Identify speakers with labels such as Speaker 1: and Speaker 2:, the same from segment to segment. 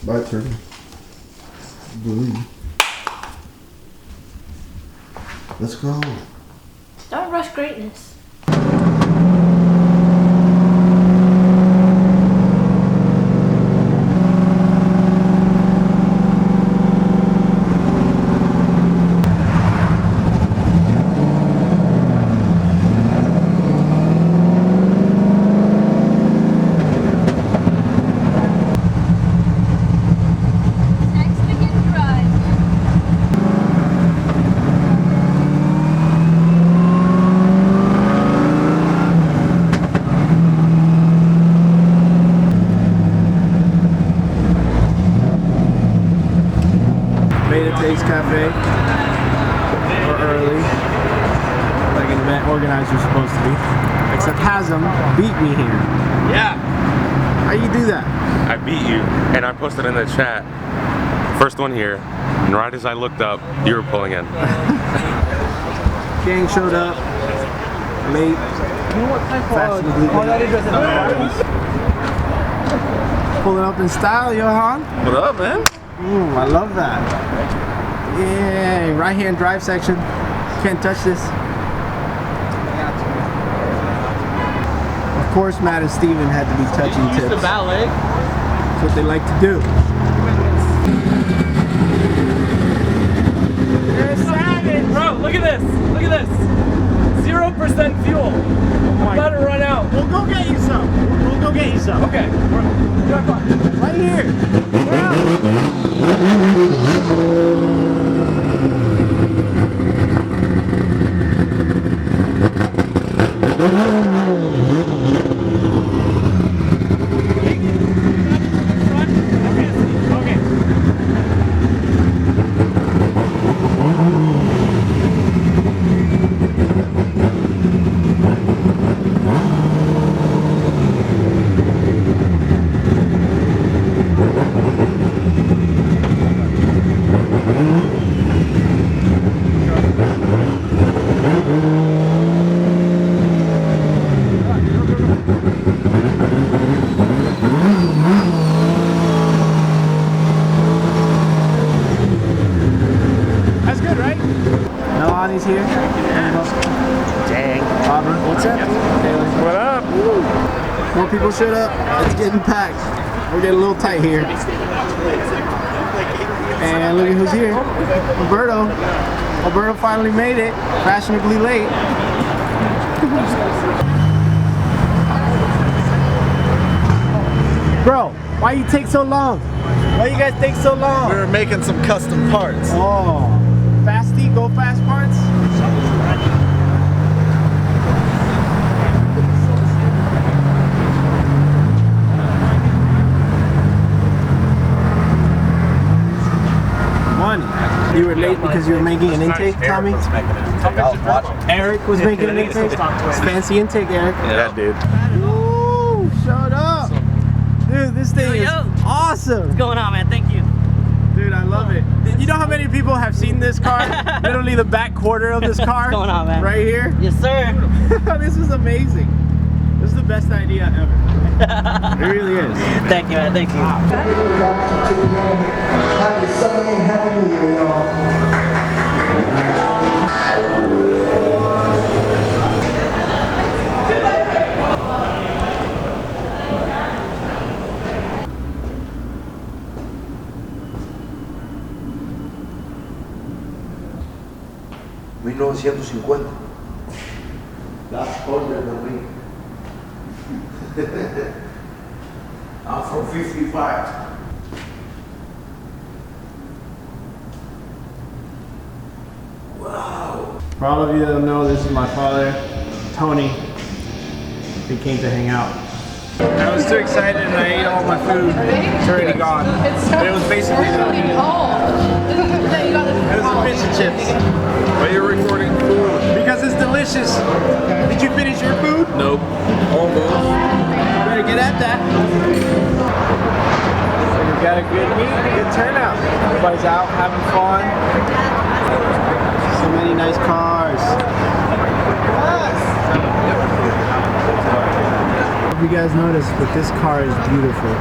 Speaker 1: My turn. Blue. Let's go.
Speaker 2: Don't rush greatness.
Speaker 3: Made it to Ace Cafe. Or early. Like an event organizer supposed to be. Except Hasm beat me here.
Speaker 4: Yeah.
Speaker 3: How you do that?
Speaker 4: I beat you, and I posted in the chat. First one here, and right as I looked up, you were pulling in.
Speaker 3: Gang showed up. Late. Fashionably late. Pulling up in style, Johan.
Speaker 4: What up, man?
Speaker 3: Ooh, I love that. Yeah, right hand drive section. Can't touch this. Of course, Matt and Steven had to be touching tips. That's what they like to do. You're a savage!
Speaker 5: Bro, look at this! Look at this! 0% fuel. I'm about to run out.
Speaker 3: We'll go get you some. We'll go get you some.
Speaker 5: Okay.
Speaker 3: Right here. That's good, right? Melani's here. Dang. Auburn, what's up?
Speaker 4: What up?
Speaker 3: More people showed up. It's getting packed. We're getting a little tight here. And look at who's here. Alberto. Alberto finally made it. Fashionably late. Bro, why you take so long? Why you guys take so long?
Speaker 6: We were making some custom parts.
Speaker 3: Oh, Fasty, go fast parts? You were late because you were making an intake, Tommy? Eric was making an intake? It's fancy intake, Eric.
Speaker 4: Yeah, dude.
Speaker 3: Woo, showed up. Dude, this thing is awesome.
Speaker 7: What's going on, man? Thank you.
Speaker 3: Dude, I love it. You know how many people have seen this car? Literally the back quarter of this car.
Speaker 7: What's going on, man?
Speaker 3: Right here.
Speaker 7: Yes, sir.
Speaker 3: This is amazing. This is the best idea ever. It really is.
Speaker 7: Thank you, man. Thank you.
Speaker 1: Happy Sunday and Happy New Year, y'all. $1950. That's older than me. I'm from 55. Wow.
Speaker 3: For all of you that don't know, this is my father, Tony. He came to hang out. I was too excited and I ate all my food. It's already gone. But it was basically it was a fish and chips.
Speaker 4: Why are you recording food?
Speaker 3: Because it's delicious. Did you finish your food?
Speaker 4: Nope. Almost.
Speaker 3: Better get at that. So we got a good meet, good turnout. Everybody's out having fun. So many nice cars. If you guys noticed, but this car is beautiful.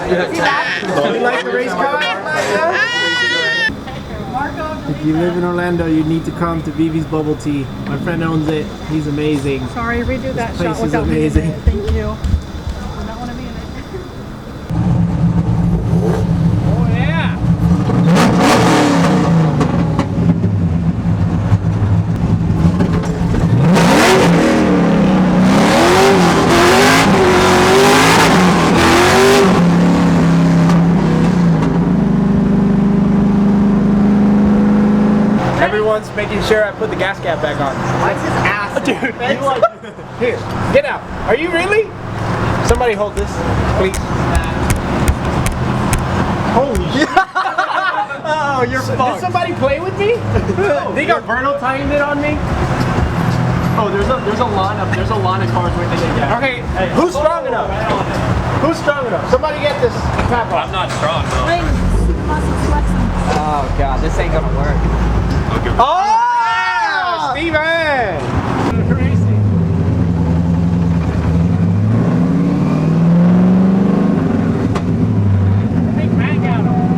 Speaker 3: You like the race car? If you live in Orlando, you need to come to Vivi's Bubble Tea. My friend owns it. He's amazing.
Speaker 8: Sorry, redo that
Speaker 3: This place
Speaker 8: shot
Speaker 3: is
Speaker 8: without me in
Speaker 3: amazing.
Speaker 8: it. Thank you. Do not want to be in it.
Speaker 3: Oh yeah! Everyone's making sure I put the gas cap back on. Why is his ass? Dude, you like, here, get out. Are you really? Somebody hold this, please. Holy shit.
Speaker 6: Oh, you're fucked.
Speaker 3: Did somebody play with me? They got Vernal timed it on me?
Speaker 5: Oh, there's a line of cars waiting to get gas.
Speaker 3: Okay, who's strong enough? Who's strong enough? Somebody get this cap off.
Speaker 5: I'm not strong though.
Speaker 7: Oh god, this ain't gonna work.
Speaker 3: Oh! Steven! Big Mac out of him.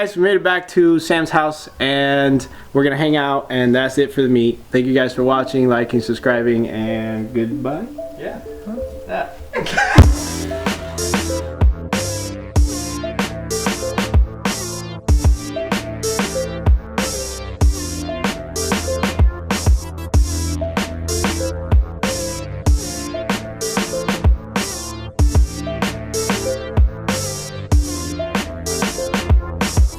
Speaker 3: guys, we made it back to Sam's house and we're gonna hang out, and that's it for the meet. Thank you guys for watching, liking, subscribing, and goodbye.
Speaker 6: Yeah.